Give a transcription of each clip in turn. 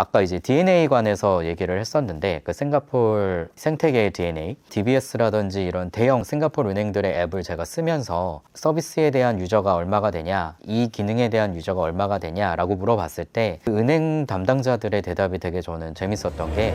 아까 이제 DNA 관해서 얘기를 했었는데 그 싱가포르 생태계의 DNA, DBS라든지 이런 대형 싱가포르 은행들의 앱을 제가 쓰면서 서비스에 대한 유저가 얼마가 되냐, 이 기능에 대한 유저가 얼마가 되냐라고 물어봤을 때 그 은행 담당자들의 대답이 되게 저는 재밌었던 게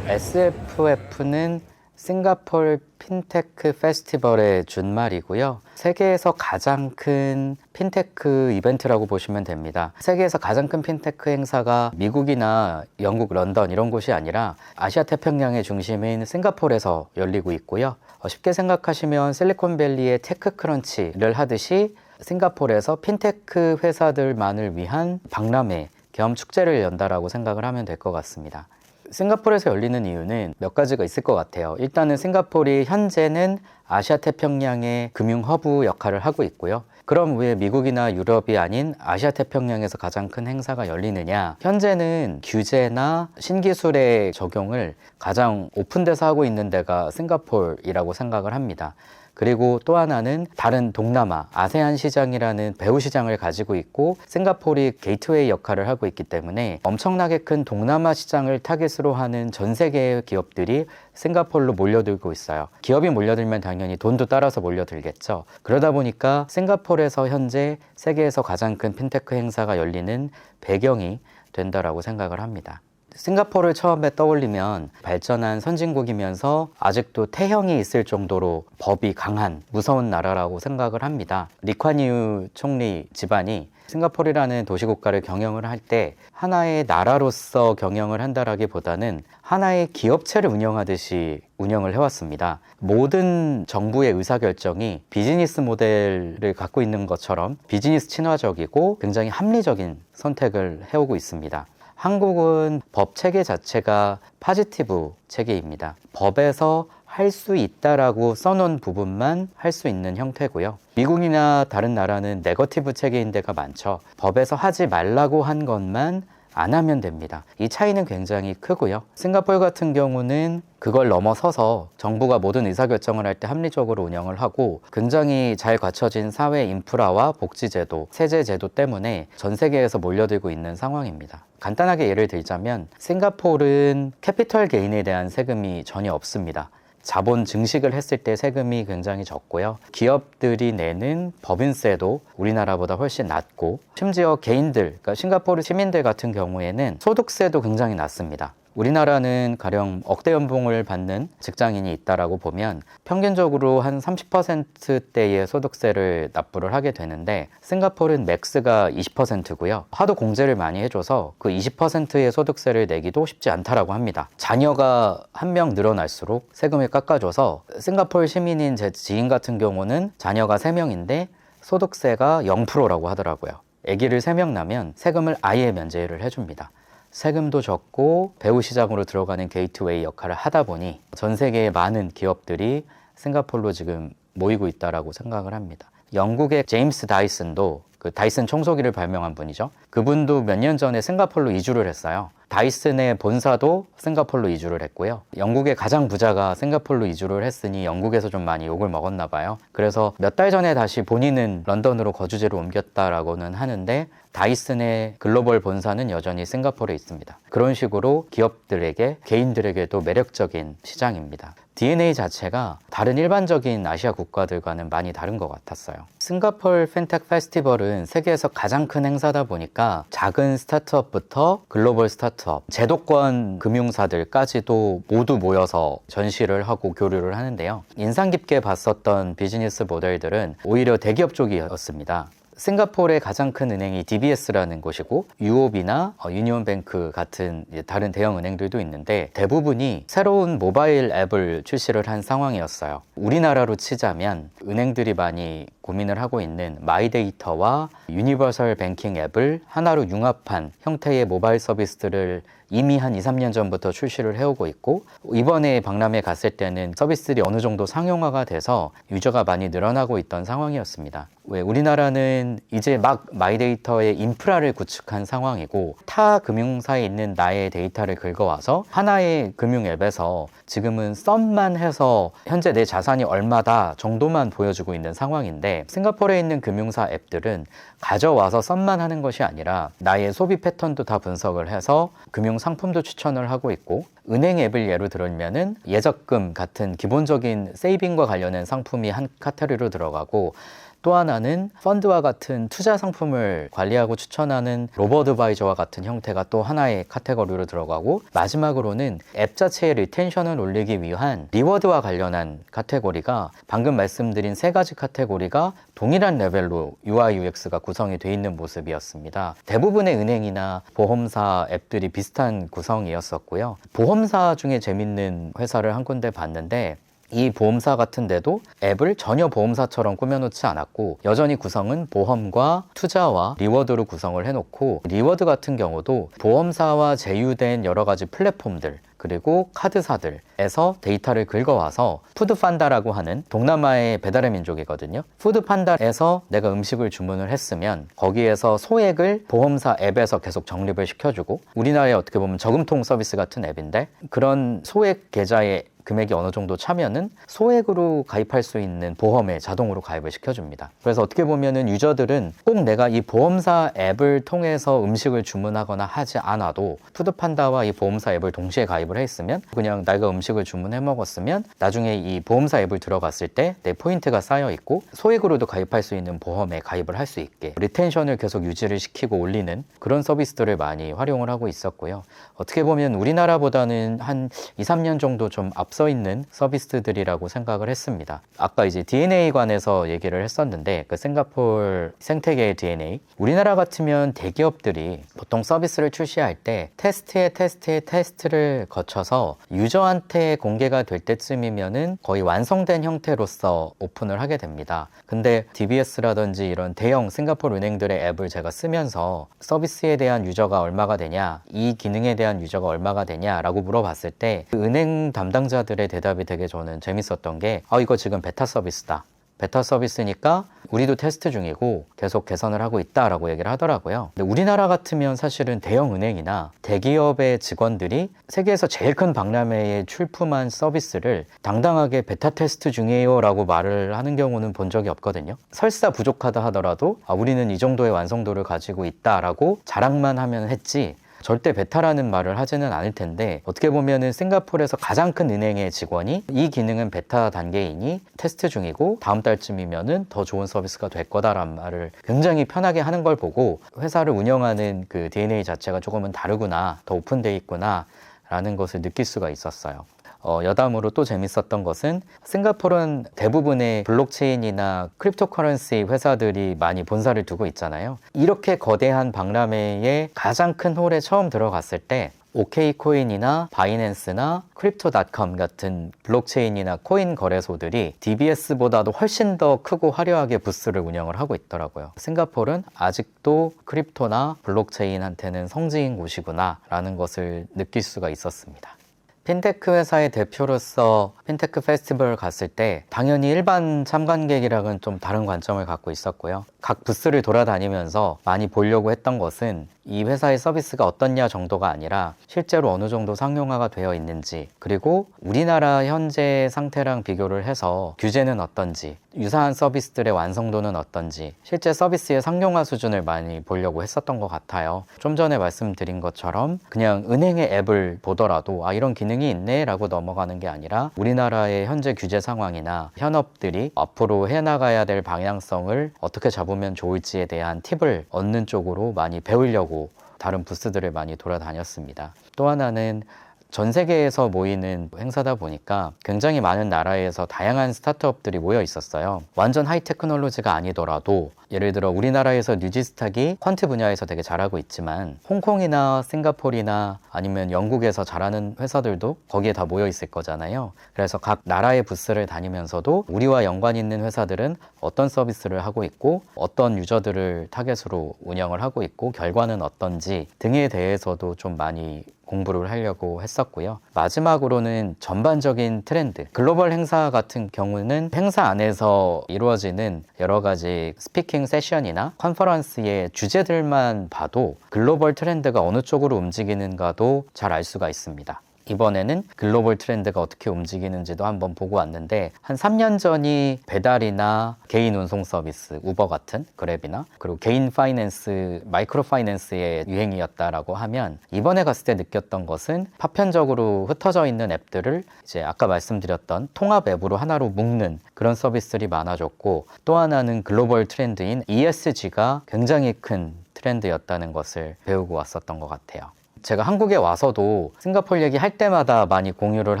SFF는 싱가포르 핀테크 페스티벌의 준말이고요. 세계에서 가장 큰 핀테크 이벤트라고 보시면 됩니다. 세계에서 가장 큰 핀테크 행사가 미국이나 영국, 런던 이런 곳이 아니라 아시아 태평양의 중심인 싱가포르에서 열리고 있고요. 쉽게 생각하시면 실리콘밸리의 테크크런치를 하듯이 싱가포르에서 핀테크 회사들만을 위한 박람회 겸 축제를 연다라고 생각을 하면 될 것 같습니다. 싱가포르에서 열리는 이유는 몇 가지가 있을 것 같아요. 일단은 싱가포르이 현재는 아시아 태평양의 금융 허브 역할을 하고 있고요. 그럼 왜 미국이나 유럽이 아닌 아시아 태평양에서 가장 큰 행사가 열리느냐? 현재는 규제나 신기술의 적용을 가장 오픈돼서 하고 있는 데가 싱가포르이라고 생각을 합니다. 그리고 또 하나는 다른 동남아, 아세안 시장이라는 배후 시장을 가지고 있고 싱가포르이 게이트웨이 역할을 하고 있기 때문에 엄청나게 큰 동남아 시장을 타깃으로 하는 전 세계의 기업들이 싱가포르로 몰려들고 있어요. 기업이 몰려들면 당연히 돈도 따라서 몰려들겠죠. 그러다 보니까 싱가포르에서 현재 세계에서 가장 큰 핀테크 행사가 열리는 배경이 된다라고 생각을 합니다. 싱가포르를 처음에 떠올리면 발전한 선진국이면서 아직도 태형이 있을 정도로 법이 강한 무서운 나라라고 생각을 합니다. 리콴유 총리 집안이 싱가포르라는 도시국가를 경영을 할 때 하나의 나라로서 경영을 한다라기보다는 하나의 기업체를 운영하듯이 운영을 해왔습니다. 모든 정부의 의사결정이 비즈니스 모델을 갖고 있는 것처럼 비즈니스 친화적이고 굉장히 합리적인 선택을 해오고 있습니다. 한국은 법 체계 자체가 파지티브 체계입니다. 법에서 할 수 있다라고 써놓은 부분만 할 수 있는 형태고요. 미국이나 다른 나라는 네거티브 체계인 데가 많죠. 법에서 하지 말라고 한 것만 안 하면 됩니다. 이 차이는 굉장히 크고요. 싱가포르 같은 경우는 그걸 넘어서서 정부가 모든 의사결정을 할 때 합리적으로 운영을 하고 굉장히 잘 갖춰진 사회 인프라와 복지제도, 세제제도 때문에 전 세계에서 몰려들고 있는 상황입니다. 간단하게 예를 들자면 싱가포르는 캐피털 게인에 대한 세금이 전혀 없습니다. 자본 증식을 했을 때 세금이 굉장히 적고요. 기업들이 내는 법인세도 우리나라보다 훨씬 낮고 심지어 개인들, 그러니까 싱가포르 시민들 같은 경우에는 소득세도 굉장히 낮습니다. 우리나라는 가령 억대 연봉을 받는 직장인이 있다라고 보면 평균적으로 한 30%대의 소득세를 납부를 하게 되는데 싱가포르는 맥스가 20%고요. 하도 공제를 많이 해줘서 그 20%의 소득세를 내기도 쉽지 않다라고 합니다. 자녀가 한 명 늘어날수록 세금을 깎아줘서 싱가포르 시민인 제 지인 같은 경우는 자녀가 3명인데 소득세가 0%라고 하더라고요. 아기를 3명 낳으면 세금을 아예 면제를 해줍니다. 세금도 적고 배후 시장으로 들어가는 게이트웨이 역할을 하다 보니 전 세계의 많은 기업들이 싱가포르로 지금 모이고 있다라고 생각을 합니다. 영국의 제임스 다이슨도 그 다이슨 청소기를 발명한 분이죠. 그분도 몇 년 전에 싱가포르로 이주를 했어요. 다이슨의 본사도 싱가포르로 이주를 했고요. 영국의 가장 부자가 싱가포르로 이주를 했으니 영국에서 좀 많이 욕을 먹었나 봐요. 그래서 몇 달 전에 다시 본인은 런던으로 거주지를 옮겼다라고는 하는데 다이슨의 글로벌 본사는 여전히 싱가포르에 있습니다. 그런 식으로 기업들에게, 개인들에게도 매력적인 시장입니다. DNA 자체가 다른 일반적인 아시아 국가들과는 많이 다른 것 같았어요. 싱가포르 핀테크 페스티벌은 세계에서 가장 큰 행사다 보니까 작은 스타트업부터 글로벌 스타트업, 제도권 금융사들까지도 모두 모여서 전시를 하고 교류를 하는데요. 인상 깊게 봤었던 비즈니스 모델들은 오히려 대기업 쪽이었습니다. 싱가포르의 가장 큰 은행이 DBS라는 곳이고 UOB나 유니온뱅크 같은 다른 대형 은행들도 있는데 대부분이 새로운 모바일 앱을 출시를 한 상황이었어요. 우리나라로 치자면 은행들이 많이 고민을 하고 있는 마이데이터와 유니버설 뱅킹 앱을 하나로 융합한 형태의 모바일 서비스들을 이미 한 2, 3년 전부터 출시를 해오고 있고, 이번에 박람회 갔을 때는 서비스들이 어느 정도 상용화가 돼서 유저가 많이 늘어나고 있던 상황이었습니다. 왜 우리나라는 이제 막 마이데이터의 인프라를 구축한 상황이고, 타 금융사에 있는 나의 데이터를 긁어와서 하나의 금융 앱에서 지금은 썸만 해서 현재 내 자산이 얼마다 정도만 보여주고 있는 상황인데, 싱가포르에 있는 금융사 앱들은 가져와서 썸만 하는 것이 아니라 나의 소비 패턴도 다 분석을 해서 금융 상품도 추천을 하고 있고, 은행 앱을 예로 들면은 예적금 같은 기본적인 세이빙과 관련된 상품이 한 카테고리로 들어가고, 또 하나는 펀드와 같은 투자 상품을 관리하고 추천하는 로버드바이저와 같은 형태가 또 하나의 카테고리로 들어가고, 마지막으로는 앱 자체의 리텐션을 올리기 위한 리워드와 관련한 카테고리가, 방금 말씀드린 세 가지 카테고리가 동일한 레벨로 UI, UX가 구성이 되어 있는 모습이었습니다. 대부분의 은행이나 보험사 앱들이 비슷한 구성이었었고요. 보험사 중에 재밌는 회사를 한 군데 봤는데, 이 보험사 같은 데도 앱을 전혀 보험사처럼 꾸며놓지 않았고, 여전히 구성은 보험과 투자와 리워드로 구성을 해놓고, 리워드 같은 경우도 보험사와 제휴된 여러 가지 플랫폼들 그리고 카드사들에서 데이터를 긁어와서, 푸드판다라고 하는 동남아의 배달의 민족이거든요. 푸드판다에서 내가 음식을 주문을 했으면 거기에서 소액을 보험사 앱에서 계속 적립을 시켜주고, 우리나라의 어떻게 보면 저금통 서비스 같은 앱인데, 그런 소액 계좌에 금액이 어느 정도 차면은 소액으로 가입할 수 있는 보험에 자동으로 가입을 시켜줍니다. 그래서 어떻게 보면은 유저들은 꼭 내가 이 보험사 앱을 통해서 음식을 주문하거나 하지 않아도, 푸드판다와 이 보험사 앱을 동시에 가입을 했으면, 그냥 내가 음식을 주문해 먹었으면 나중에 이 보험사 앱을 들어갔을 때 내 포인트가 쌓여 있고 소액으로도 가입할 수 있는 보험에 가입을 할 수 있게 리텐션을 계속 유지를 시키고 올리는 그런 서비스들을 많이 활용을 하고 있었고요. 어떻게 보면 우리나라보다는 한 2, 3년 정도 좀 앞서 있는 서비스들이라고 생각을 했습니다. 아까 이제 DNA 관해서 얘기를 했었는데, 그 싱가포르 생태계의 DNA, 우리나라 같으면 대기업들이 보통 서비스를 출시할 때 테스트를 거쳐서 유저한테 공개가 될 때쯤이면은 거의 완성된 형태로서 오픈을 하게 됩니다. 근데 DBS라든지 이런 대형 싱가포르 은행들의 앱을 제가 쓰면서 서비스에 대한 유저가 얼마가 되냐, 이 기능에 대한 유저가 얼마가 되냐라고 물어봤을 때, 그 은행 담당자들의 대답이 되게 저는 재밌었던 게, 이거 지금 베타 서비스다. 베타 서비스니까 우리도 테스트 중이고 계속 개선을 하고 있다라고 얘기를 하더라고요. 근데 우리나라 같으면 사실은 대형 은행이나 대기업의 직원들이 세계에서 제일 큰 박람회에 출품한 서비스를 당당하게 베타 테스트 중이에요 라고 말을 하는 경우는 본 적이 없거든요. 설사 부족하다 하더라도 우리는 이 정도의 완성도를 가지고 있다라고 자랑만 하면 했지, 절대 베타라는 말을 하지는 않을 텐데, 어떻게 보면은 싱가포르에서 가장 큰 은행의 직원이 이 기능은 베타 단계이니 테스트 중이고 다음 달쯤이면은 더 좋은 서비스가 될 거다라는 말을 굉장히 편하게 하는 걸 보고, 회사를 운영하는 그 DNA 자체가 조금은 다르구나, 더 오픈되어 있구나 라는 것을 느낄 수가 있었어요. 여담으로 또 재밌었던 것은, 싱가포르는 대부분의 블록체인이나 크립토커런시 회사들이 많이 본사를 두고 있잖아요. 이렇게 거대한 박람회에 가장 큰 홀에 처음 들어갔을 때 OK코인이나 바이낸스나 크립토닷컴 같은 블록체인이나 코인 거래소들이 DBS보다도 훨씬 더 크고 화려하게 부스를 운영을 하고 있더라고요. 싱가포르는 아직도 크립토나 블록체인한테는 성지인 곳이구나 라는 것을 느낄 수가 있었습니다. 핀테크 회사의 대표로서 핀테크 페스티벌 갔을 때 당연히 일반 참관객이랑은 좀 다른 관점을 갖고 있었고요. 각 부스를 돌아다니면서 많이 보려고 했던 것은 이 회사의 서비스가 어떻냐 정도가 아니라 실제로 어느 정도 상용화가 되어 있는지, 그리고 우리나라 현재 상태랑 비교를 해서 규제는 어떤지, 유사한 서비스들의 완성도는 어떤지, 실제 서비스의 상용화 수준을 많이 보려고 했었던 것 같아요. 좀 전에 말씀드린 것처럼 그냥 은행의 앱을 보더라도 이런 기능이 있네 라고 넘어가는 게 아니라, 우리나라의 현재 규제 상황이나 현업들이 앞으로 해나가야 될 방향성을 어떻게 잡으면 좋을지에 대한 팁을 얻는 쪽으로 많이 배우려고 다른 부스들을 많이 돌아다녔습니다. 또 하나는 전 세계에서 모이는 행사다 보니까 굉장히 많은 나라에서 다양한 스타트업들이 모여 있었어요. 완전 하이 테크놀로지가 아니더라도, 예를 들어 우리나라에서 뉴지스탁이 퀀트 분야에서 되게 잘하고 있지만 홍콩이나 싱가포르나 아니면 영국에서 잘하는 회사들도 거기에 다 모여 있을 거잖아요. 그래서 각 나라의 부스를 다니면서도 우리와 연관 있는 회사들은 어떤 서비스를 하고 있고 어떤 유저들을 타겟으로 운영을 하고 있고 결과는 어떤지 등에 대해서도 좀 많이 공부를 하려고 했었고요. 마지막으로는 전반적인 트렌드. 글로벌 행사 같은 경우는 행사 안에서 이루어지는 여러 가지 스피킹 세션이나 컨퍼런스의 주제들만 봐도 글로벌 트렌드가 어느 쪽으로 움직이는가도 잘 알 수가 있습니다. 이번에는 글로벌 트렌드가 어떻게 움직이는지도 한번 보고 왔는데, 한 3년 전이 배달이나 개인 운송 서비스, 우버 같은, 그랩이나, 그리고 개인 파이낸스, 마이크로 파이낸스의 유행이었다라고 하면, 이번에 갔을 때 느꼈던 것은 파편적으로 흩어져 있는 앱들을 이제 아까 말씀드렸던 통합 앱으로 하나로 묶는 그런 서비스들이 많아졌고, 또 하나는 글로벌 트렌드인 ESG가 굉장히 큰 트렌드였다는 것을 배우고 왔었던 것 같아요. 제가 한국에 와서도 싱가포르 얘기할 때마다 많이 공유를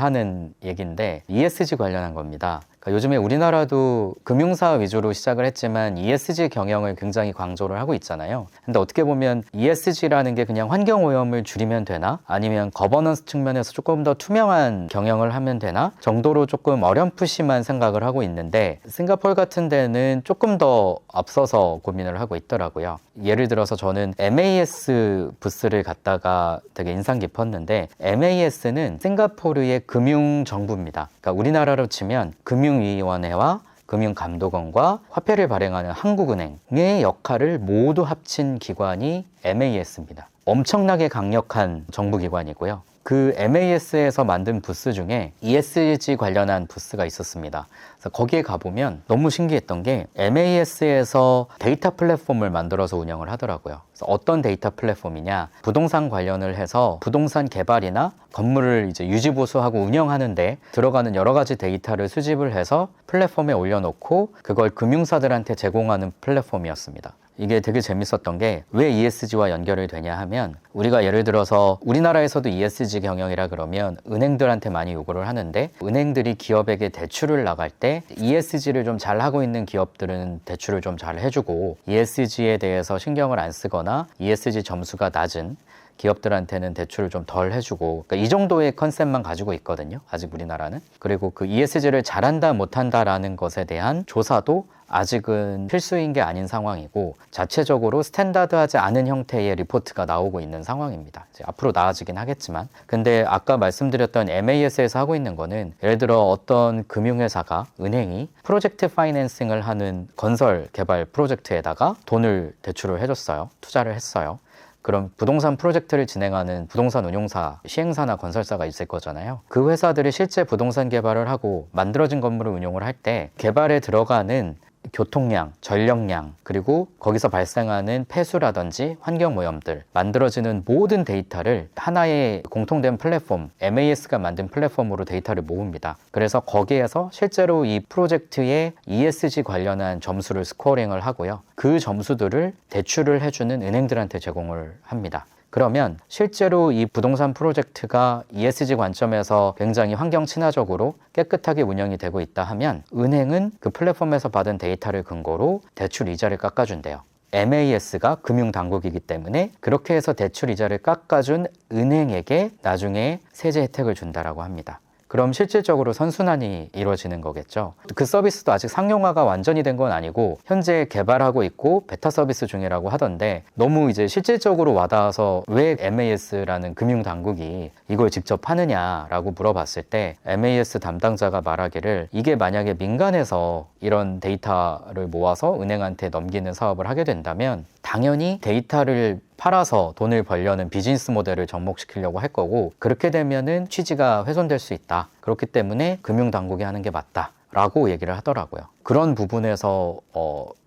하는 얘기인데, ESG 관련한 겁니다. 그러니까 요즘에 우리나라도 금융사 위주로 시작을 했지만 ESG 경영을 굉장히 강조를 하고 있잖아요. 근데 어떻게 보면 ESG라는 게 그냥 환경오염을 줄이면 되나? 아니면 거버넌스 측면에서 조금 더 투명한 경영을 하면 되나? 정도로 조금 어렴풋이만 생각을 하고 있는데, 싱가포르 같은 데는 조금 더 앞서서 고민을 하고 있더라고요. 예를 들어서 저는 MAS 부스를 갔다가 되게 인상 깊었는데, MAS는 싱가포르의 금융정부입니다. 그러니까 우리나라로 치면 금융위원회와 금융감독원과 화폐를 발행하는 한국은행의 역할을 모두 합친 기관이 MAS입니다. 엄청나게 강력한 정부기관이고요. 그 MAS에서 만든 부스 중에 ESG 관련한 부스가 있었습니다. 그래서 거기에 가보면 너무 신기했던 게, MAS에서 데이터 플랫폼을 만들어서 운영을 하더라고요. 그래서 어떤 데이터 플랫폼이냐, 부동산 관련을 해서 부동산 개발이나 건물을 이제 유지보수하고 운영하는데 들어가는 여러 가지 데이터를 수집을 해서 플랫폼에 올려놓고 그걸 금융사들한테 제공하는 플랫폼이었습니다. 이게 되게 재밌었던 게, 왜 ESG와 연결이 되냐 하면, 우리가 예를 들어서 우리나라에서도 ESG 경영이라 그러면 은행들한테 많이 요구를 하는데, 은행들이 기업에게 대출을 나갈 때 ESG를 좀 잘하고 있는 기업들은 대출을 좀 잘 해주고, ESG에 대해서 신경을 안 쓰거나 ESG 점수가 낮은 기업들한테는 대출을 좀 덜 해주고, 그러니까 이 정도의 컨셉만 가지고 있거든요, 아직 우리나라는. 그리고 그 ESG를 잘한다 못한다라는 것에 대한 조사도 아직은 필수인 게 아닌 상황이고, 자체적으로 스탠다드하지 않은 형태의 리포트가 나오고 있는 상황입니다. 이제 앞으로 나아지긴 하겠지만, 근데 아까 말씀드렸던 MAS에서 하고 있는 거는, 예를 들어 어떤 금융회사가, 은행이 프로젝트 파이낸싱을 하는 건설 개발 프로젝트에다가 돈을 대출을 해줬어요. 투자를 했어요. 그럼 부동산 프로젝트를 진행하는 부동산 운용사, 시행사나 건설사가 있을 거잖아요. 그 회사들이 실제 부동산 개발을 하고 만들어진 건물을 운용을 할 때 개발에 들어가는 교통량, 전력량, 그리고 거기서 발생하는 폐수라든지 환경오염들, 만들어지는 모든 데이터를 하나의 공통된 플랫폼, MAS가 만든 플랫폼으로 데이터를 모읍니다. 그래서 거기에서 실제로 이 프로젝트의 ESG 관련한 점수를 스코어링을 하고요. 그 점수들을 대출을 해주는 은행들한테 제공을 합니다. 그러면 실제로 이 부동산 프로젝트가 ESG 관점에서 굉장히 환경 친화적으로 깨끗하게 운영이 되고 있다 하면, 은행은 그 플랫폼에서 받은 데이터를 근거로 대출 이자를 깎아준대요. MAS가 금융당국이기 때문에 그렇게 해서 대출 이자를 깎아준 은행에게 나중에 세제 혜택을 준다라고 합니다. 그럼 실질적으로 선순환이 이루어지는 거겠죠. 그 서비스도 아직 상용화가 완전히 된 건 아니고 현재 개발하고 있고 베타 서비스 중이라고 하던데, 너무 이제 실질적으로 와닿아서 왜 MAS라는 금융당국이 이걸 직접 하느냐라고 물어봤을 때, MAS 담당자가 말하기를, 이게 만약에 민간에서 이런 데이터를 모아서 은행한테 넘기는 사업을 하게 된다면 당연히 데이터를 팔아서 돈을 벌려는 비즈니스 모델을 접목시키려고 할 거고, 그렇게 되면은 취지가 훼손될 수 있다. 그렇기 때문에 금융당국이 하는 게 맞다 라고 얘기를 하더라고요. 그런 부분에서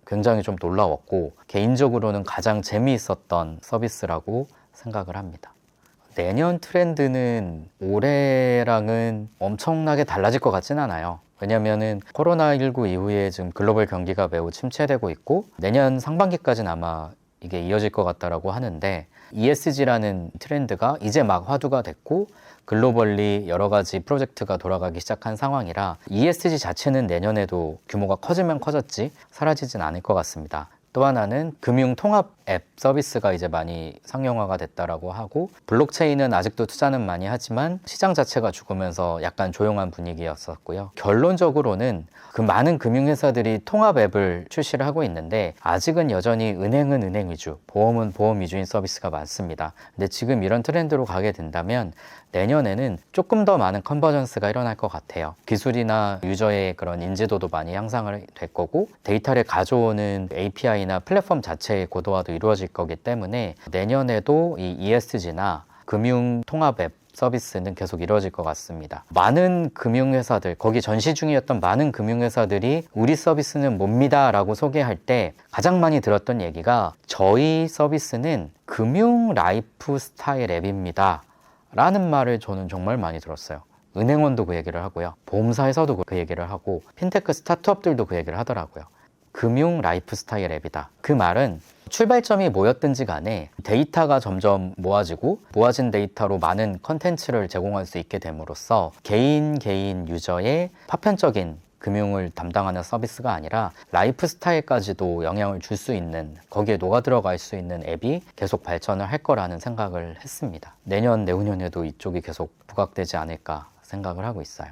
굉장히 좀 놀라웠고, 개인적으로는 가장 재미있었던 서비스라고 생각을 합니다. 내년 트렌드는 올해랑은 엄청나게 달라질 것 같진 않아요. 왜냐면은 코로나19 이후에 지금 글로벌 경기가 매우 침체되고 있고, 내년 상반기까지는 아마 이게 이어질 것 같다라고 하는데, ESG라는 트렌드가 이제 막 화두가 됐고 글로벌리 여러 가지 프로젝트가 돌아가기 시작한 상황이라 ESG 자체는 내년에도 규모가 커지면 커졌지 사라지진 않을 것 같습니다. 또 하나는 금융 통합 앱 서비스가 이제 많이 상용화가 됐다라고 하고, 블록체인은 아직도 투자는 많이 하지만 시장 자체가 죽으면서 약간 조용한 분위기였었고요. 결론적으로는 그 많은 금융회사들이 통합 앱을 출시를 하고 있는데 아직은 여전히 은행은 은행 위주, 보험은 보험 위주인 서비스가 많습니다. 근데 지금 이런 트렌드로 가게 된다면 내년에는 조금 더 많은 컨버전스가 일어날 것 같아요. 기술이나 유저의 그런 인지도도 많이 향상을 될 거고, 데이터를 가져오는 API나 플랫폼 자체의 고도화도 이루어질 거기 때문에 내년에도 이 ESG나 금융 통합 앱 서비스는 계속 이루어질 것 같습니다. 많은 금융회사들, 거기 전시 중이었던 많은 금융회사들이 우리 서비스는 뭡니다 라고 소개할 때 가장 많이 들었던 얘기가 저희 서비스는 금융 라이프 스타일 앱입니다 라는 말을 저는 정말 많이 들었어요. 은행원도 그 얘기를 하고요. 보험사에서도 그 얘기를 하고, 핀테크 스타트업들도 그 얘기를 하더라고요. 금융 라이프 스타일 앱이다. 그 말은 출발점이 뭐였든지 간에 데이터가 점점 모아지고, 모아진 데이터로 많은 컨텐츠를 제공할 수 있게 됨으로써 개인 유저의 파편적인 금융을 담당하는 서비스가 아니라 라이프 스타일까지도 영향을 줄 수 있는, 거기에 녹아 들어갈 수 있는 앱이 계속 발전을 할 거라는 생각을 했습니다. 내년, 내후년에도 이쪽이 계속 부각되지 않을까 생각을 하고 있어요.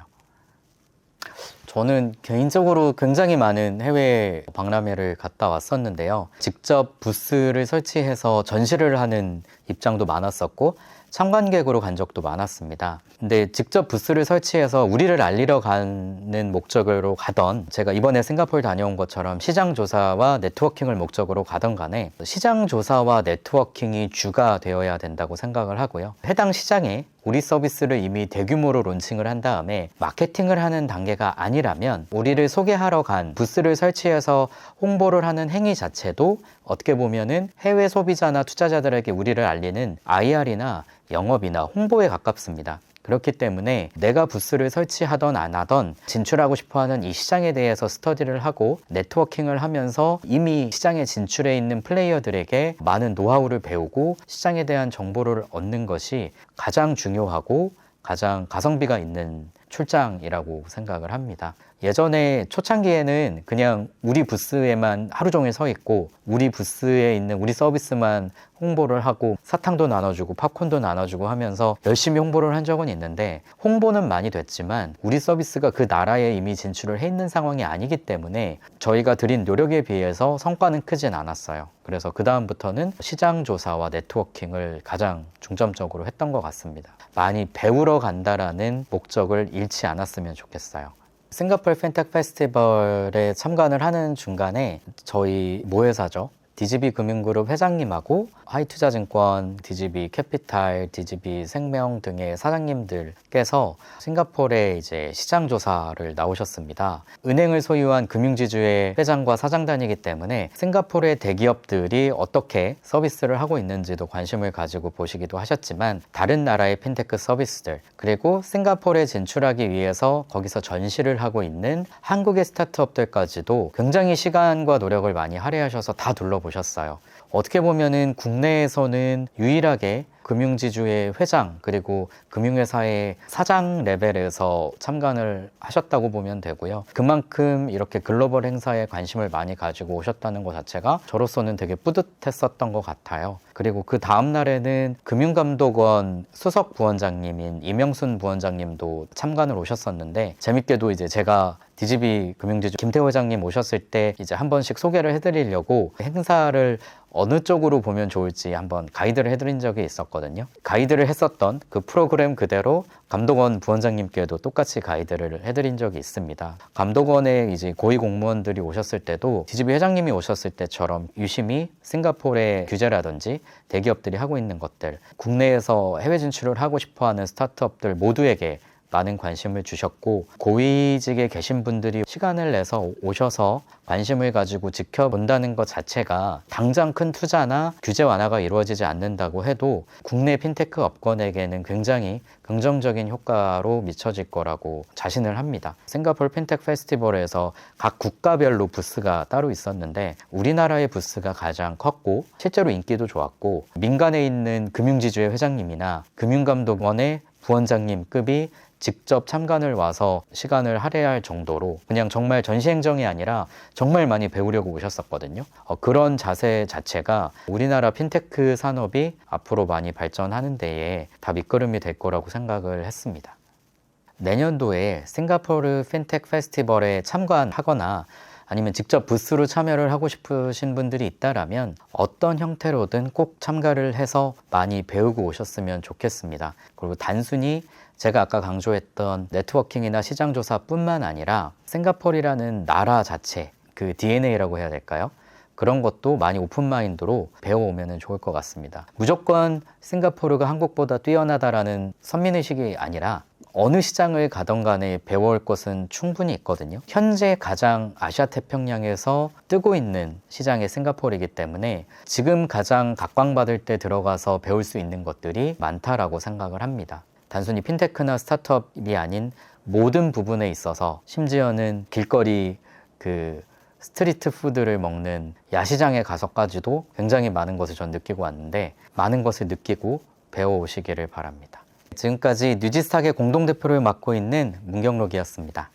저는 개인적으로 굉장히 많은 해외 박람회를 갔다 왔었는데요. 직접 부스를 설치해서 전시를 하는 입장도 많았었고, 참관객으로 간 적도 많았습니다. 근데 직접 부스를 설치해서 우리를 알리러 가는 목적으로 가던, 제가 이번에 싱가포르 다녀온 것처럼 시장 조사와 네트워킹을 목적으로 가던 간에 시장 조사와 네트워킹이 주가 되어야 된다고 생각을 하고요. 해당 시장에 우리 서비스를 이미 대규모로 론칭을 한 다음에 마케팅을 하는 단계가 아니라면 우리를 소개하러 간 부스를 설치해서 홍보를 하는 행위 자체도 어떻게 보면은 해외 소비자나 투자자들에게 우리를 알리는 IR이나 영업이나 홍보에 가깝습니다. 그렇기 때문에 내가 부스를 설치하던 안 하던 진출하고 싶어하는 이 시장에 대해서 스터디를 하고 네트워킹을 하면서 이미 시장에 진출해 있는 플레이어들에게 많은 노하우를 배우고 시장에 대한 정보를 얻는 것이 가장 중요하고 가장 가성비가 있는 출장이라고 생각을 합니다. 예전에 초창기에는 그냥 우리 부스에만 하루 종일 서 있고 우리 부스에 있는 우리 서비스만 홍보를 하고 사탕도 나눠주고 팝콘도 나눠주고 하면서 열심히 홍보를 한 적은 있는데, 홍보는 많이 됐지만 우리 서비스가 그 나라에 이미 진출을 해 있는 상황이 아니기 때문에 저희가 들인 노력에 비해서 성과는 크진 않았어요. 그래서 그 다음부터는 시장 조사와 네트워킹을 가장 중점적으로 했던 것 같습니다. 많이 배우러 간다라는 목적을 잃지 않았으면 좋겠어요. 싱가포르 핀테크 페스티벌에 참관을 하는 중간에 저희 모회사죠. DGB 금융그룹 회장님하고 하이투자증권, DGB 캐피탈, DGB 생명 등의 사장님들께서 싱가포르에 이제 시장 조사를 나오셨습니다. 은행을 소유한 금융지주의 회장과 사장단이기 때문에 싱가포르의 대기업들이 어떻게 서비스를 하고 있는지도 관심을 가지고 보시기도 하셨지만, 다른 나라의 핀테크 서비스들, 그리고 싱가포르에 진출하기 위해서 거기서 전시를 하고 있는 한국의 스타트업들까지도 굉장히 시간과 노력을 많이 할애하셔서 다 둘러보셨어요. 어떻게 보면은 국내에서는 유일하게 금융지주의 회장 그리고 금융회사의 사장 레벨에서 참관을 하셨다고 보면 되고요. 그만큼 이렇게 글로벌 행사에 관심을 많이 가지고 오셨다는 것 자체가 저로서는 되게 뿌듯했었던 것 같아요. 그리고 그 다음 날에는 금융감독원 수석 부원장님인 이명순 부원장님도 참관을 오셨었는데, 재밌게도 이제 제가 DGB 금융지주 김태호 회장님 오셨을 때 이제 한 번씩 소개를 해드리려고 행사를 어느 쪽으로 보면 좋을지 한번 가이드를 해드린 적이 있었거든요. 가이드를 했었던 그 프로그램 그대로 감독원 부원장님께도 똑같이 가이드를 해드린 적이 있습니다. 감독원에 이제 고위 공무원들이 오셨을 때도 DGB 회장님이 오셨을 때처럼 유심히 싱가포르의 규제라든지 대기업들이 하고 있는 것들, 국내에서 해외 진출을 하고 싶어하는 스타트업들 모두에게 많은 관심을 주셨고, 고위직에 계신 분들이 시간을 내서 오셔서 관심을 가지고 지켜본다는 것 자체가 당장 큰 투자나 규제 완화가 이루어지지 않는다고 해도 국내 핀테크 업권에게는 굉장히 긍정적인 효과로 미쳐질 거라고 자신을 합니다. 싱가포르 핀테크 페스티벌에서 각 국가별로 부스가 따로 있었는데 우리나라의 부스가 가장 컸고 실제로 인기도 좋았고, 민간에 있는 금융지주의 회장님이나 금융감독원의 부원장님 급이 직접 참관을 와서 시간을 할애할 정도로 그냥 정말 전시행정이 아니라 정말 많이 배우려고 오셨었거든요. 그런 자세 자체가 우리나라 핀테크 산업이 앞으로 많이 발전하는 데에 다 밑거름이 될 거라고 생각을 했습니다. 내년도에 싱가포르 핀테크 페스티벌에 참관하거나 아니면 직접 부스로 참여를 하고 싶으신 분들이 있다라면 어떤 형태로든 꼭 참가를 해서 많이 배우고 오셨으면 좋겠습니다. 그리고 단순히 제가 아까 강조했던 네트워킹이나 시장조사뿐만 아니라 싱가포르라는 나라 자체, 그 DNA라고 해야 될까요? 그런 것도 많이 오픈마인드로 배워오면 좋을 것 같습니다. 무조건 싱가포르가 한국보다 뛰어나다라는 선민의식이 아니라 어느 시장을 가던 간에 배워올 것은 충분히 있거든요. 현재 가장 아시아 태평양에서 뜨고 있는 시장이 싱가포르이기 때문에 지금 가장 각광받을 때 들어가서 배울 수 있는 것들이 많다라고 생각을 합니다. 단순히 핀테크나 스타트업이 아닌 모든 부분에 있어서 심지어는 길거리 스트리트 푸드를 먹는 야시장에 가서까지도 굉장히 많은 것을 전 느끼고 왔는데 많은 것을 느끼고 배워오시기를 바랍니다. 지금까지 뉴지스탁의 공동대표를 맡고 있는 문경록이었습니다.